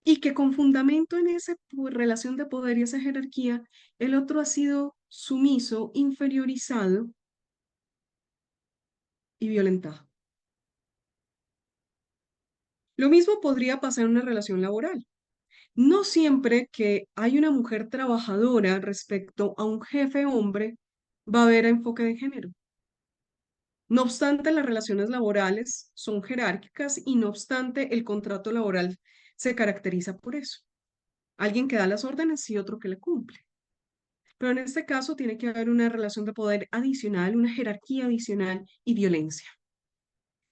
y que con fundamento en esa relación de poder y esa jerarquía, el otro ha sido sumiso, inferiorizado y violentado. Lo mismo podría pasar en una relación laboral. No siempre que hay una mujer trabajadora respecto a un jefe hombre va a haber enfoque de género. No obstante, las relaciones laborales son jerárquicas y no obstante, el contrato laboral se caracteriza por eso. Alguien que da las órdenes y otro que le cumple. Pero en este caso tiene que haber una relación de poder adicional, una jerarquía adicional y violencia.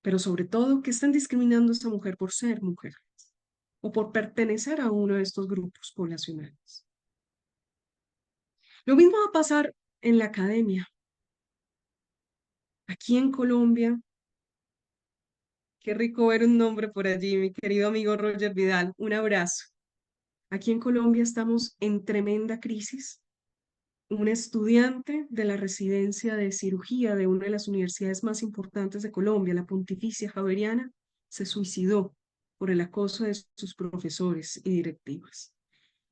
Pero sobre todo que están discriminando a esta mujer por ser mujer o por pertenecer a uno de estos grupos poblacionales. Lo mismo va a pasar en la academia. Aquí en Colombia, qué rico ver un nombre por allí, mi querido amigo Roger Vidal. Un abrazo. Aquí en Colombia estamos en tremenda crisis. Un estudiante de la residencia de cirugía de una de las universidades más importantes de Colombia, la Pontificia Javeriana, se suicidó por el acoso de sus profesores y directivas.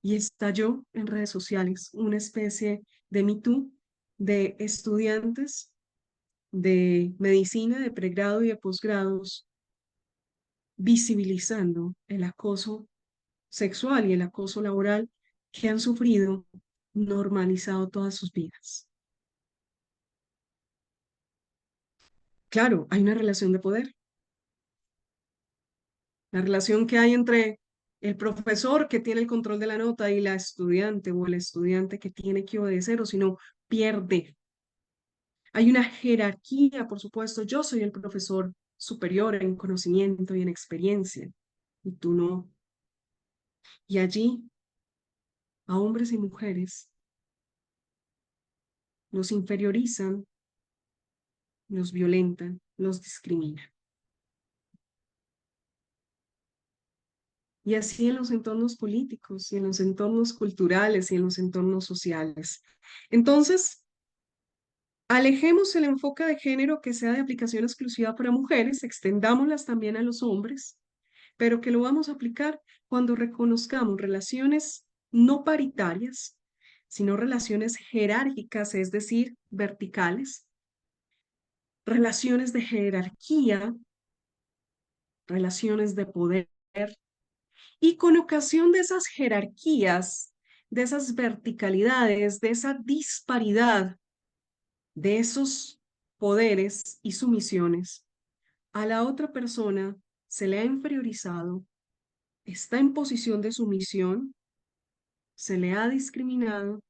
Y estalló en redes sociales una especie de Me Too de estudiantes de medicina, de pregrado y de posgrados, visibilizando el acoso sexual y el acoso laboral que han sufrido, normalizado todas sus vidas. Claro, hay una relación de poder, la relación que hay entre el profesor que tiene el control de la nota y la estudiante o el estudiante que tiene que obedecer o si no, pierde. Hay una jerarquía, por supuesto, yo soy el profesor superior en conocimiento y en experiencia y tú no. Y allí a hombres y mujeres los inferiorizan, los violentan, los discriminan. Y así en los entornos políticos y en los entornos culturales y en los entornos sociales. Entonces, alejemos el enfoque de género que sea de aplicación exclusiva para mujeres, extendámoslas también a los hombres, pero que lo vamos a aplicar cuando reconozcamos relaciones no paritarias, sino relaciones jerárquicas, es decir, verticales, relaciones de jerarquía, relaciones de poder, y con ocasión de esas jerarquías, de esas verticalidades, de esa disparidad, de esos poderes y sumisiones, a la otra persona se le ha inferiorizado, está en posición de sumisión, se le ha discriminado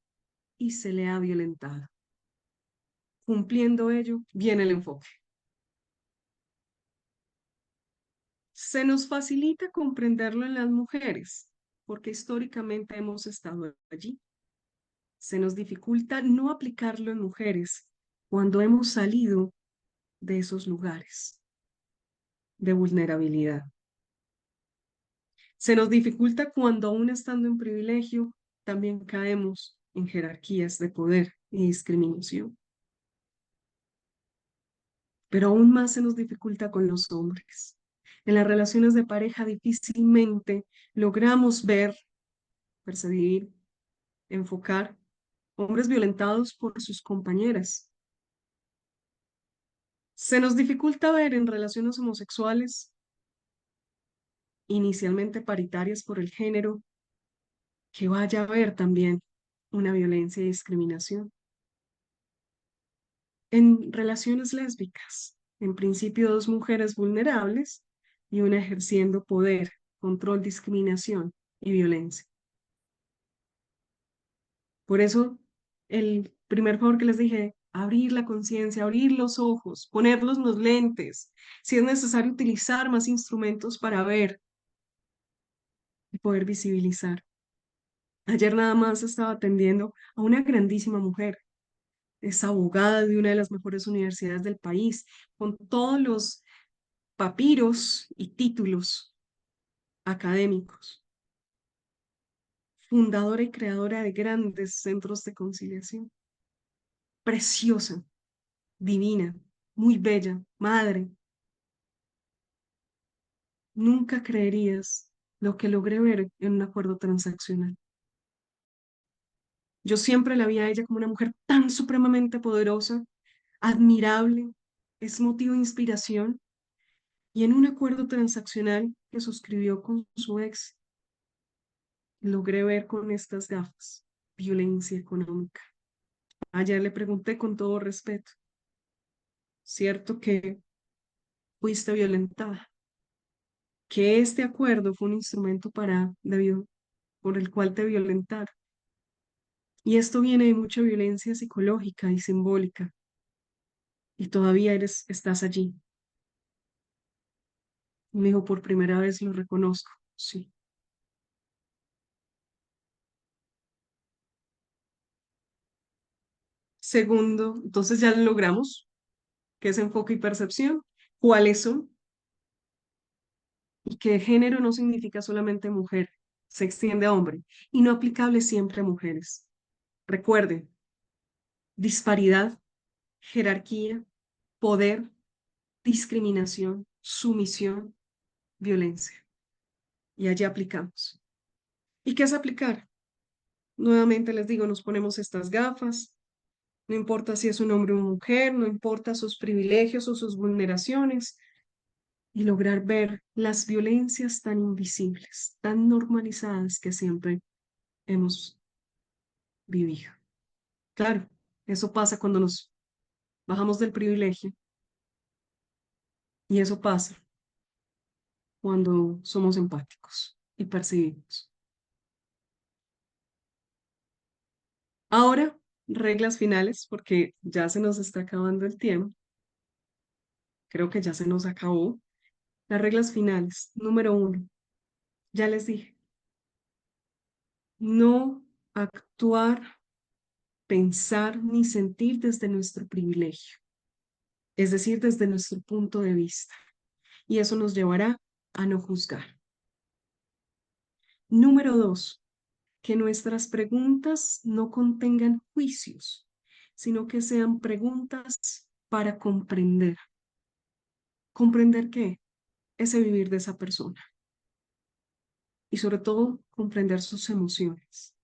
y se le ha violentado. Cumpliendo ello, viene el enfoque. Se nos facilita comprenderlo en las mujeres, porque históricamente hemos estado allí. Se nos dificulta no aplicarlo en mujeres cuando hemos salido de esos lugares de vulnerabilidad. Se nos dificulta cuando aún estando en privilegio, también caemos en jerarquías de poder y discriminación. Pero aún más se nos dificulta con los hombres. En las relaciones de pareja difícilmente logramos ver, percibir, enfocar hombres violentados por sus compañeras. Se nos dificulta ver en relaciones homosexuales, inicialmente paritarias por el género, que vaya a haber también una violencia y discriminación. En relaciones lésbicas, en principio dos mujeres vulnerables y una ejerciendo poder, control, discriminación y violencia. Por eso, el primer favor que les dije, abrir la conciencia, abrir los ojos, ponerlos los lentes, si es necesario utilizar más instrumentos para ver y poder visibilizar. Ayer nada más estaba atendiendo a una grandísima mujer, es abogada de una de las mejores universidades del país, con todos los papiros y títulos académicos, fundadora y creadora de grandes centros de conciliación, preciosa, divina, muy bella, madre. Nunca creerías lo que logré ver en un acuerdo transaccional. Yo siempre la vi a ella como una mujer tan supremamente poderosa, admirable, es motivo de inspiración, y en un acuerdo transaccional que suscribió con su ex, logré ver con estas gafas violencia económica. Ayer le pregunté con todo respeto, ¿cierto que fuiste violentada? Que este acuerdo fue un instrumento por el cual te violentaron. Y esto viene de mucha violencia psicológica y simbólica. Y todavía estás allí. Y me dijo, por primera vez lo reconozco. Sí. Segundo, entonces ya lo logramos, que es enfoque y percepción. ¿Cuáles son? Y que género no significa solamente mujer, se extiende a hombre y no aplicable siempre a mujeres. Recuerden, disparidad, jerarquía, poder, discriminación, sumisión, violencia. Y allí aplicamos. ¿Y qué es aplicar? Nuevamente les digo, nos ponemos estas gafas, no importa si es un hombre o mujer, no importa sus privilegios o sus vulneraciones, y lograr ver las violencias tan invisibles, tan normalizadas que siempre hemos vivido. Claro, eso pasa cuando nos bajamos del privilegio y eso pasa cuando somos empáticos y percibimos. Ahora, reglas finales, porque ya se nos está acabando el tiempo. Creo que ya se nos acabó. Las reglas finales. Número uno, ya les dije, no actuar, pensar ni sentir desde nuestro privilegio, es decir, desde nuestro punto de vista. Y eso nos llevará a no juzgar. Número dos, que nuestras preguntas no contengan juicios, sino que sean preguntas para comprender. ¿Comprender qué? Ese vivir de esa persona. Y sobre todo, comprender sus emociones.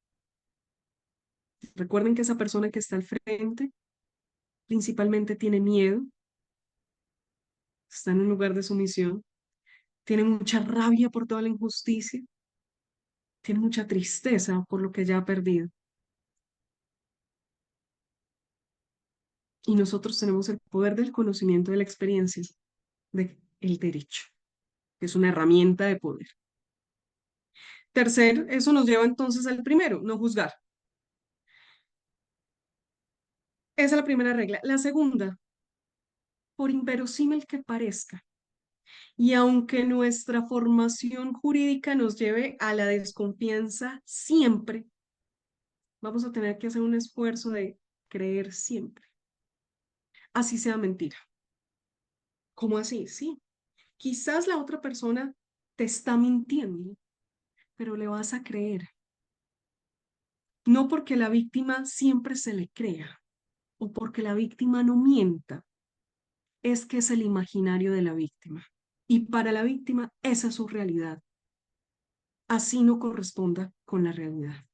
Recuerden que esa persona que está al frente principalmente tiene miedo, está en un lugar de sumisión, tiene mucha rabia por toda la injusticia, tiene mucha tristeza por lo que ya ha perdido. Y nosotros tenemos el poder del conocimiento de la experiencia, del derecho, que es una herramienta de poder. Tercer, eso nos lleva entonces al primero, no juzgar. Esa es la primera regla. La segunda, por inverosímil que parezca, y aunque nuestra formación jurídica nos lleve a la desconfianza siempre, vamos a tener que hacer un esfuerzo de creer siempre. Así sea mentira. ¿Cómo así? Sí. Quizás la otra persona te está mintiendo, pero le vas a creer. No porque la víctima siempre se le crea o porque la víctima no mienta, es que es el imaginario de la víctima. Y para la víctima esa es su realidad. Así no corresponda con la realidad.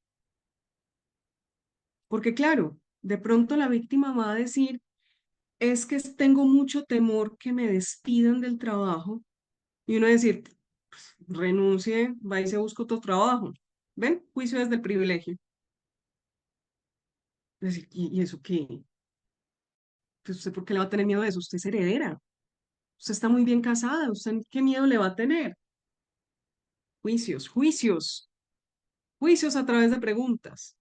Porque claro, de pronto la víctima va a decir, es que tengo mucho temor que me despidan del trabajo. Y uno decir, pues, renuncie, va y se busca otro trabajo. ¿Ven? Juicio desde el privilegio. Decir, ¿y eso qué? Pues usted, ¿por qué le va a tener miedo de eso? Usted es heredera. Usted está muy bien casada. ¿Usted qué miedo le va a tener? Juicios, juicios, juicios a través de preguntas.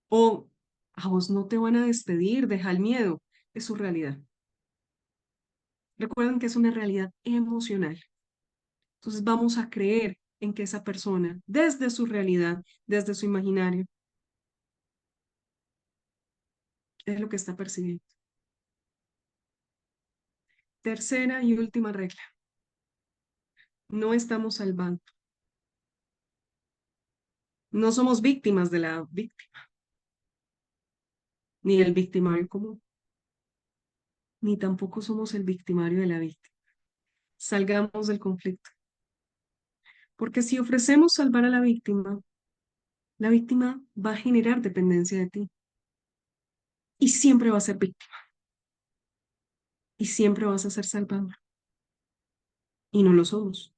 O a vos no te van a despedir, deja el miedo. Es su realidad. Recuerden que es una realidad emocional. Entonces vamos a creer en que esa persona, desde su realidad, desde su imaginario, es lo que está percibiendo. Tercera y última regla. No estamos salvando. No somos víctimas de la víctima, ni el victimario común, ni tampoco somos el victimario de la víctima. Salgamos del conflicto. Porque si ofrecemos salvar a la víctima va a generar dependencia de ti y siempre va a ser víctima y siempre vas a ser salvador. Y no lo somos.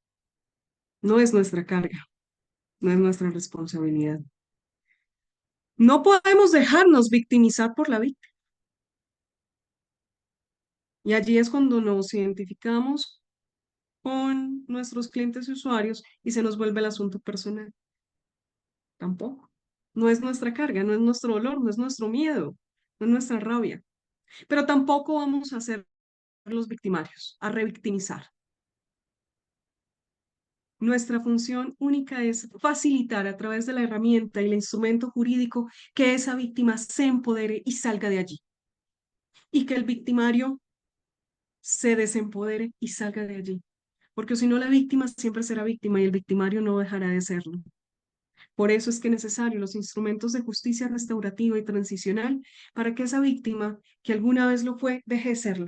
No es nuestra carga, no es nuestra responsabilidad. No podemos dejarnos victimizar por la víctima. Y allí es cuando nos identificamos con nuestros clientes y usuarios y se nos vuelve el asunto personal. Tampoco. No es nuestra carga, no es nuestro dolor, no es nuestro miedo, no es nuestra rabia. Pero tampoco vamos a ser los victimarios, a revictimizar. Nuestra función única es facilitar a través de la herramienta y el instrumento jurídico que esa víctima se empodere y salga de allí. Y que el victimario se desempodere y salga de allí. Porque si no, la víctima siempre será víctima y el victimario no dejará de serlo. Por eso es que es necesario los instrumentos de justicia restaurativa y transicional para que esa víctima, que alguna vez lo fue, deje de serlo.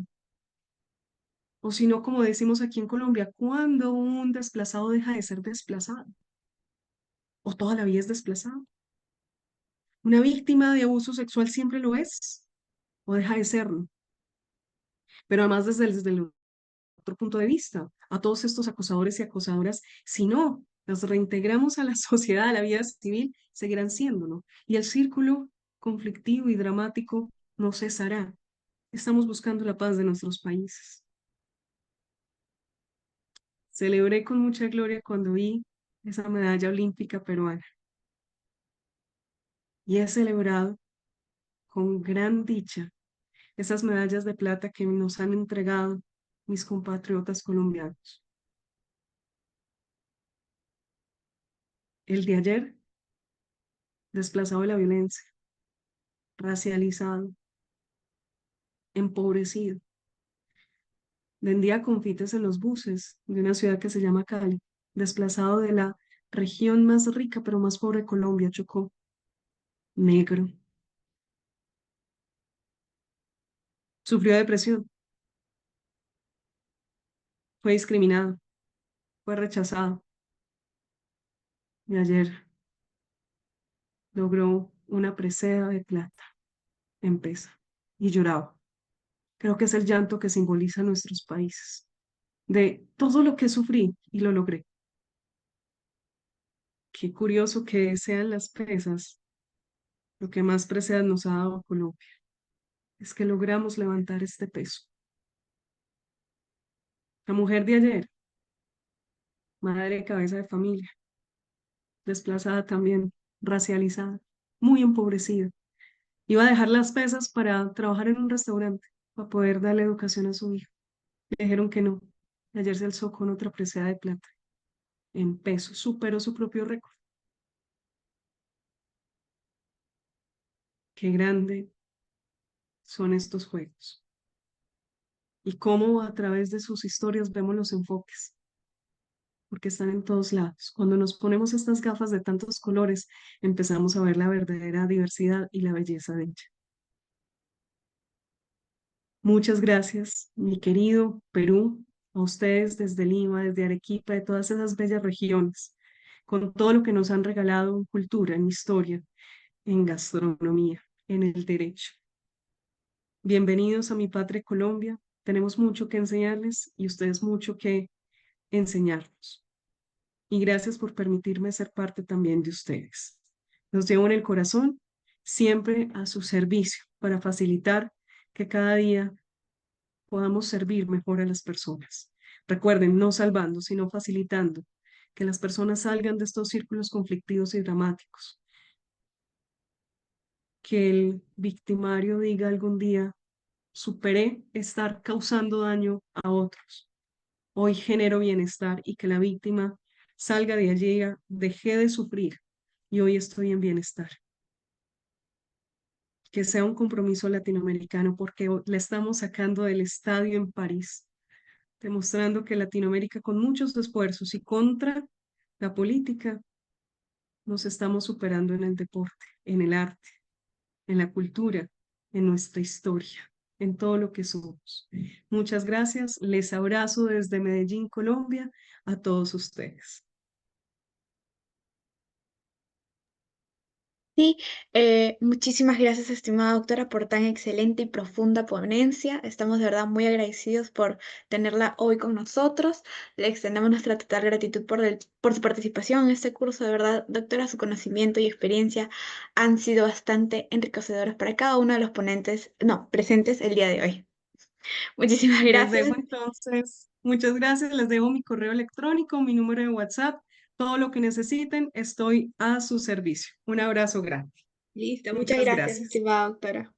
O si no, como decimos aquí en Colombia, ¿cuándo un desplazado deja de ser desplazado? ¿O toda la vida es desplazado? ¿Una víctima de abuso sexual siempre lo es? ¿O deja de serlo? Pero además desde el otro punto de vista, a todos estos acosadores y acosadoras, si no los reintegramos a la sociedad, a la vida civil, seguirán siéndolo. Y el círculo conflictivo y dramático no cesará. Estamos buscando la paz de nuestros países. Celebré con mucha gloria cuando vi esa medalla olímpica peruana y he celebrado con gran dicha esas medallas de plata que nos han entregado mis compatriotas colombianos. El de ayer, desplazado de la violencia, racializado, empobrecido, vendía confites en los buses de una ciudad que se llama Cali, desplazado de la región más rica pero más pobre de Colombia, Chocó, negro. Sufrió depresión, fue discriminado, fue rechazado y ayer logró una presea de plata en Pesa y lloraba. Creo que es el llanto que simboliza nuestros países, de todo lo que sufrí y lo logré. Qué curioso que sean las presas lo que más preseas nos ha dado Colombia. Es que logramos levantar este peso. La mujer de ayer, madre cabeza de familia, desplazada también, racializada, muy empobrecida. Iba a dejar las pesas para trabajar en un restaurante, para poder darle educación a su hijo. Le dijeron que no. Y ayer se alzó con otra presea de plata, en peso, superó su propio récord. Qué grande son estos juegos. Y cómo a través de sus historias vemos los enfoques. porque están en todos lados. Cuando nos ponemos estas gafas de tantos colores, empezamos a ver la verdadera diversidad y la belleza de ella. Muchas gracias, mi querido Perú, a ustedes desde Lima, desde Arequipa, de todas esas bellas regiones, con todo lo que nos han regalado en cultura, en historia, en gastronomía, en el derecho. Bienvenidos a mi patria Colombia. Tenemos mucho que enseñarles y ustedes mucho que enseñarnos. Y gracias por permitirme ser parte también de ustedes. Los llevo en el corazón, siempre a su servicio, para facilitar que cada día podamos servir mejor a las personas. Recuerden, no salvando, sino facilitando que las personas salgan de estos círculos conflictivos y dramáticos. Que el victimario diga algún día, superé estar causando daño a otros. Hoy genero bienestar y que la víctima salga de allí, dejé de sufrir y hoy estoy en bienestar. Que sea un compromiso latinoamericano porque la estamos sacando del estadio en París, demostrando que Latinoamérica con muchos esfuerzos y contra la política nos estamos superando en el deporte, en el arte, en la cultura, en nuestra historia, en todo lo que somos. Muchas gracias. Les abrazo desde Medellín, Colombia, a todos ustedes. Sí, muchísimas gracias, estimada doctora, por tan excelente y profunda ponencia. Estamos de verdad muy agradecidos por tenerla hoy con nosotros. Le extendemos nuestra total gratitud por su participación en este curso. De verdad, doctora, su conocimiento y experiencia han sido bastante enriquecedores para cada uno de los ponentes, no, presentes el día de hoy. Muchísimas Les gracias. dejo entonces, muchas gracias, les dejo mi correo electrónico, mi número de WhatsApp, todo lo que necesiten, estoy a su servicio. Un abrazo grande. Listo, muchas Muchas gracias, gracias. estimada doctora.